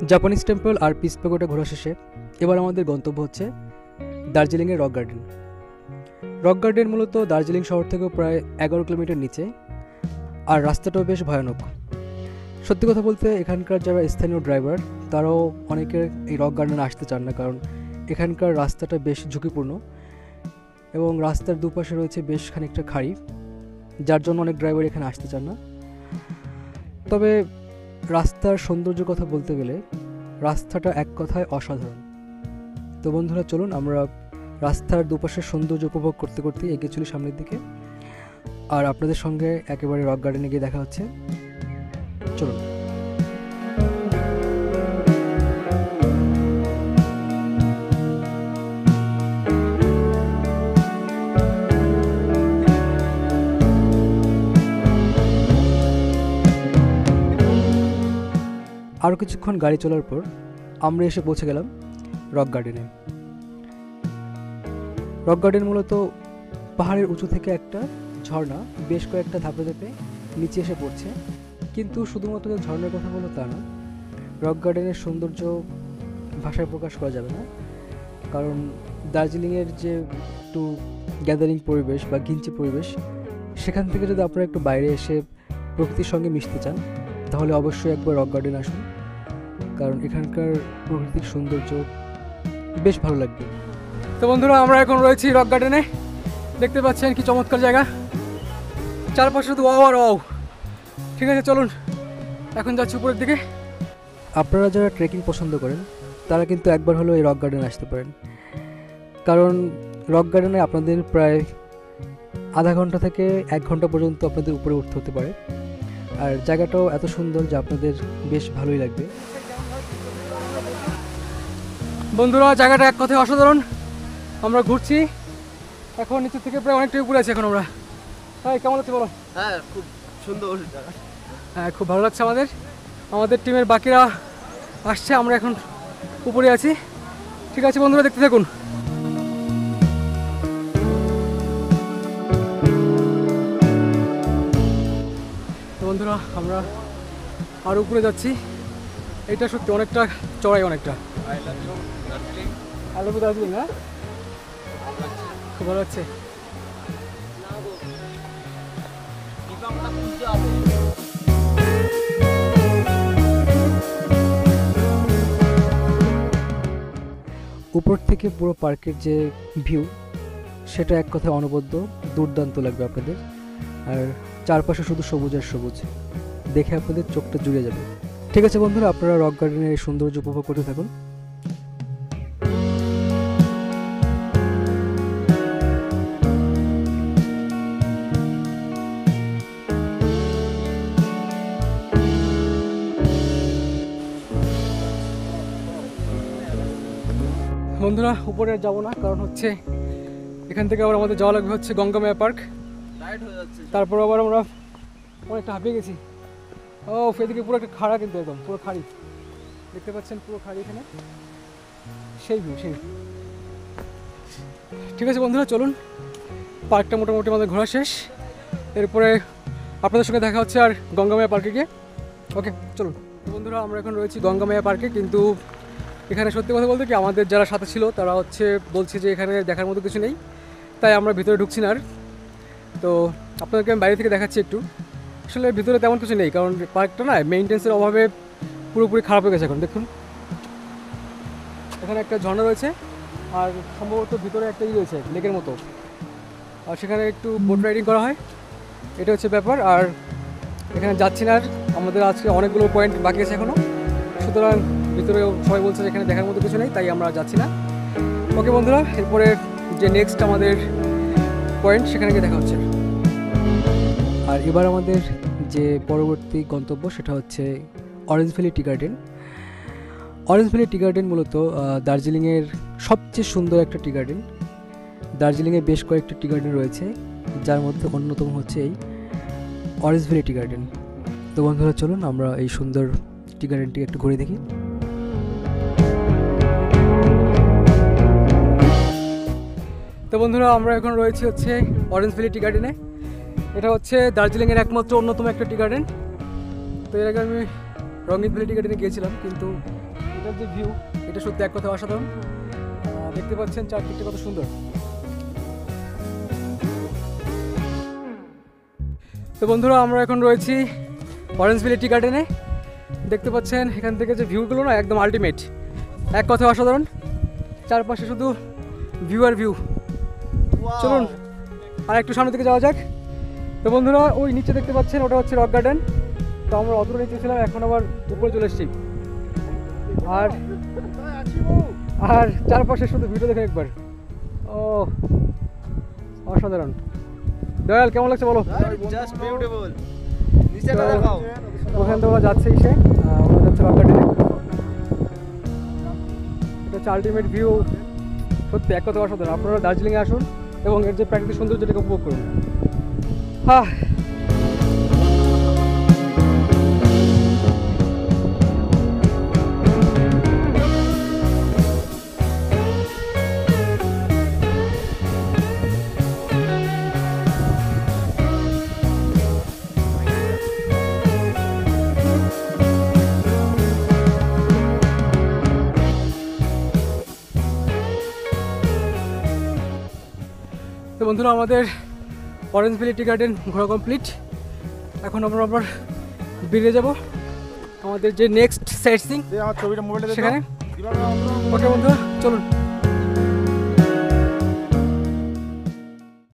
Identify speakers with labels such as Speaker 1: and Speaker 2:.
Speaker 1: Japanese temple আর piece pagoda ঘোরা শেষে এবার আমাদের গন্তব্য হচ্ছে দার্জিলিংয়ের রক গার্ডেন। রক গার্ডেন মূলত দার্জিলিং শহর থেকে প্রায় 11 কিলোমিটার নিচে, আর রাস্তাটাও বেশ ভয়ানক। সত্যি কথা বলতে এখানকার যারা স্থানীয় ড্রাইভার তারাও অনেকে এই রক গার্ডেনে আসতে চান না, কারণ এখানকার রাস্তাটা বেশ ঝুঁকিপূর্ণ এবং রাস্তার দুপাশে রয়েছে বেশ খানিকটা খাড়ি, যার জন্য অনেক ড্রাইভার এখানে আসতে চান না। তবে রাস্তার সৌন্দর্যের কথা বলতে গেলে রাস্তাটা এক কথায় অসাধারণ। তো বন্ধুরা, চলুন আমরা রাস্তার দুপাশের সৌন্দর্য উপভোগ করতে করতে এগিয়ে চলি সামনের দিকে, আর আপনাদের সঙ্গে একেবারে রক গার্ডেনে গিয়ে দেখা হচ্ছে। চলুন। আরও কিছুক্ষণ গাড়ি চলার পর আমরা এসে পৌঁছে গেলাম রক গার্ডেনে। রক গার্ডেন মূলত পাহাড়ের উঁচু থেকে একটা ঝর্ণা বেশ কয়েকটা ধাপে ধাপে নিচে এসে পড়ছে, কিন্তু শুধুমাত্র যে ঝর্ণার কথা বলো তা না। রক গার্ডেনের সৌন্দর্য ভাষায় প্রকাশ করা যাবে না, কারণ দার্জিলিংয়ের যে একটু গ্যাদারিং পরিবেশ বা ঘিঞ্চি পরিবেশ, সেখান থেকে যদি আপনারা একটু বাইরে এসে প্রকৃতির সঙ্গে মিশতে চান তাহলে অবশ্যই একবার রক গার্ডেন আসুন, কারণ এখানকার প্রাকৃতিক সৌন্দর্য বেশ ভালো লাগবে।
Speaker 2: তো বন্ধুরা, আমরা এখন রয়েছি রক গার্ডেনে। দেখতে পাচ্ছেন কি চমৎকার জায়গা, চারপাশে শুধু ওয়াও আর ওয়াও। ঠিক আছে, চলুন এখন যাচ্ছি উপরের দিকে।
Speaker 1: আপনারা যারা ট্রেকিং পছন্দ করেন তারা কিন্তু একবার হলেও এই রক গার্ডেনে আসতে পারেন, কারণ রক গার্ডেনে আপনাদের প্রায় আধা ঘন্টা থেকে 1 ঘন্টা পর্যন্ত আপনাদের উপরে উঠতে হতে পারে, আর জায়গাটাও এত সুন্দর যে আপনাদের বেশ ভালোই লাগবে।
Speaker 2: বন্ধুরা, জায়গাটা এক কথায় অসাধারণ। আমরা ঘুরছি এখন নিচে থেকে, প্রায় অনেকটাই উপরে আছি এখন আমরা। হ্যাঁ, কেমন লাগছে বলো?
Speaker 3: হ্যাঁ, খুব সুন্দর জায়গা।
Speaker 2: হ্যাঁ, খুব ভালো লাগছে। আমাদের টিমের বাকিরা আসছে, আমরা এখন উপরে আছি। ঠিক আছে বন্ধুরা, দেখতে থাকুন। তো বন্ধুরা, আমরা আরও উপরে যাচ্ছি। এটা সত্যি অনেকটা চড়াই, অনেকটা। I love you Darjeeling. হ্যাঁ, খুব ভালো লাগছে।
Speaker 1: উপর থেকে পুরো পার্কের যে ভিউ, সেটা এক কথায় অনবদ্য দুর্দান্ত লাগবে আপনাদের, আর চারপাশে শুধু সবুজ আর সবুজ, দেখে আপনাদের চোখটা জুড়ে যাবে। ঠিক আছে বন্ধুরা, আপনারা রক গার্ডেনের এই সৌন্দর্য উপভোগ করতে থাকুন।
Speaker 2: বন্ধুরা, উপরে আর যাবো না, কারণ হচ্ছে এখান থেকে আবার আমাদের যাওয়া লাগবে হচ্ছে গঙ্গামায়া পার্ক। তারপর আবার আমরা অনেকটা হাঁপিয়ে গেছি। ও, এদিকে পুরো একটা খাড়া, কিন্তু একদম পুরো খাড়ি, দেখতে পাচ্ছেন পুরো খাড়ি এখানে, সেই ভিউ সেই। ঠিক আছে বন্ধুরা, চলুন। পার্কটা মোটামুটি আমাদের ঘোরা শেষ, এরপরে আপনাদের সঙ্গে দেখা হচ্ছে আর গঙ্গামায়া পার্কে গিয়ে। ওকে, চলুন। বন্ধুরা, আমরা এখন রয়েছি গঙ্গামায়া পার্কে, কিন্তু এখানে সত্যি কথা বলতে কি আমাদের যারা সাথে ছিল তারা বলছে যে এখানে দেখার মতো কিছু নেই, তাই আমরা ভিতরে ঢুকছি না আর। তো আপনাদেরকে আমি বাইরে থেকে দেখাচ্ছি একটু। আসলে ভিতরে তেমন কিছু নেই, কারণ পার্কটা না মেইনটেন্সের অভাবে পুরোপুরি খারাপ হয়ে গেছে এখন। দেখুন, এখানে একটা ঝর্ণা রয়েছে, আর সম্ভবত ভিতরে একটা রয়েছে লেকের মতো, আর সেখানে একটু বোট রাইডিং করা হয়, এটা হচ্ছে ব্যাপার। আর এখানে যাচ্ছি না আর, আমাদের আজকে অনেকগুলো পয়েন্ট বাকি আছে এখনও, সুতরাং ভিতরে সবাই বলছে যে এখানে দেখার মতো কিছু নেই, তাই আমরা যাচ্ছি না। ওকে বন্ধুরা, এরপরে যে নেক্সট আমাদের পয়েন্ট, সেখানে গিয়ে দেখা হচ্ছে।
Speaker 1: আর এবার আমাদের যে পরবর্তী গন্তব্য সেটা হচ্ছে orange valley tea garden. Orange valley tea garden মূলত দার্জিলিংয়ের সবচেয়ে সুন্দর একটা টি গার্ডেন। দার্জিলিংয়ে বেশ কয়েকটা টি গার্ডেন রয়েছে, যার মধ্যে অন্যতম হচ্ছে এই অরেঞ্জ ভ্যালি টি গার্ডেন। তো বন্ধুরা, চলুন আমরা এই সুন্দর টি গার্ডেনটি একটু ঘুরে দেখি।
Speaker 2: তো বন্ধুরা, আমরা এখন রয়েছি হচ্ছে অরেঞ্জ ভ্যালি টি গার্ডেনে। এটা হচ্ছে দার্জিলিংয়ের একমাত্র অন্যতম একটা টি গার্ডেন। তো এর আগে আমি রঙিন ভ্যালি টি গার্ডেনে গিয়েছিলাম, কিন্তু এটার যে ভিউ, এটা সত্যি এক কথা অসাধারণ। দেখতে পাচ্ছেন চারদিকটা কত সুন্দর। তো বন্ধুরা, আমরা এখন রয়েছি অরেঞ্জ ভ্যালি টি গার্ডেনে। দেখতে পাচ্ছেন এখান থেকে যে ভিউগুলো না একদম আল্টিমেট, এক কথা অসাধারণ। চারপাশে শুধু ভিউ আর ভিউ। চলুন আর একটু সামনের দিকে যাওয়া যাক। তো বন্ধুরা, ওই নিচে দেখতে পাচ্ছেন ওটা হচ্ছে রক গার্ডেন। তো আমরা অতটা নিচে ছিলাম, এখন আবার উপরে চলে এসেছি। আর আর চারপাশে শুধু ভিডিও দেখে একবার, ও অসাধারণ। দয়াল, কেমন লাগছে বলো?
Speaker 3: Just beautiful. নিচেটা দেখাও।
Speaker 2: ওখান থেকে ওরা যাচ্ছে, ওরা যাচ্ছে রক গার্ডেনে। এটা হচ্ছে আলটিমেট ভিউ, সত্যি এক কথা অসাধারণ। আপনারা দার্জিলিংয়ে আসুন এবং এর যে প্রাকৃতিক সৌন্দর্যটাকে উপভোগ করুন। হ্যাঁ, তো বন্ধুরা, আমাদের অরেঞ্জ ভ্যালি টি গার্ডেন ঘোরা কমপ্লিট। এখন আমরা আবার বেরিয়ে যাব আমাদের যে নেক্সট সাইট সিইং
Speaker 3: আমার ছবিটা মোবাইলে
Speaker 2: সেখানে। ওকে বন্ধুরা, চলুন।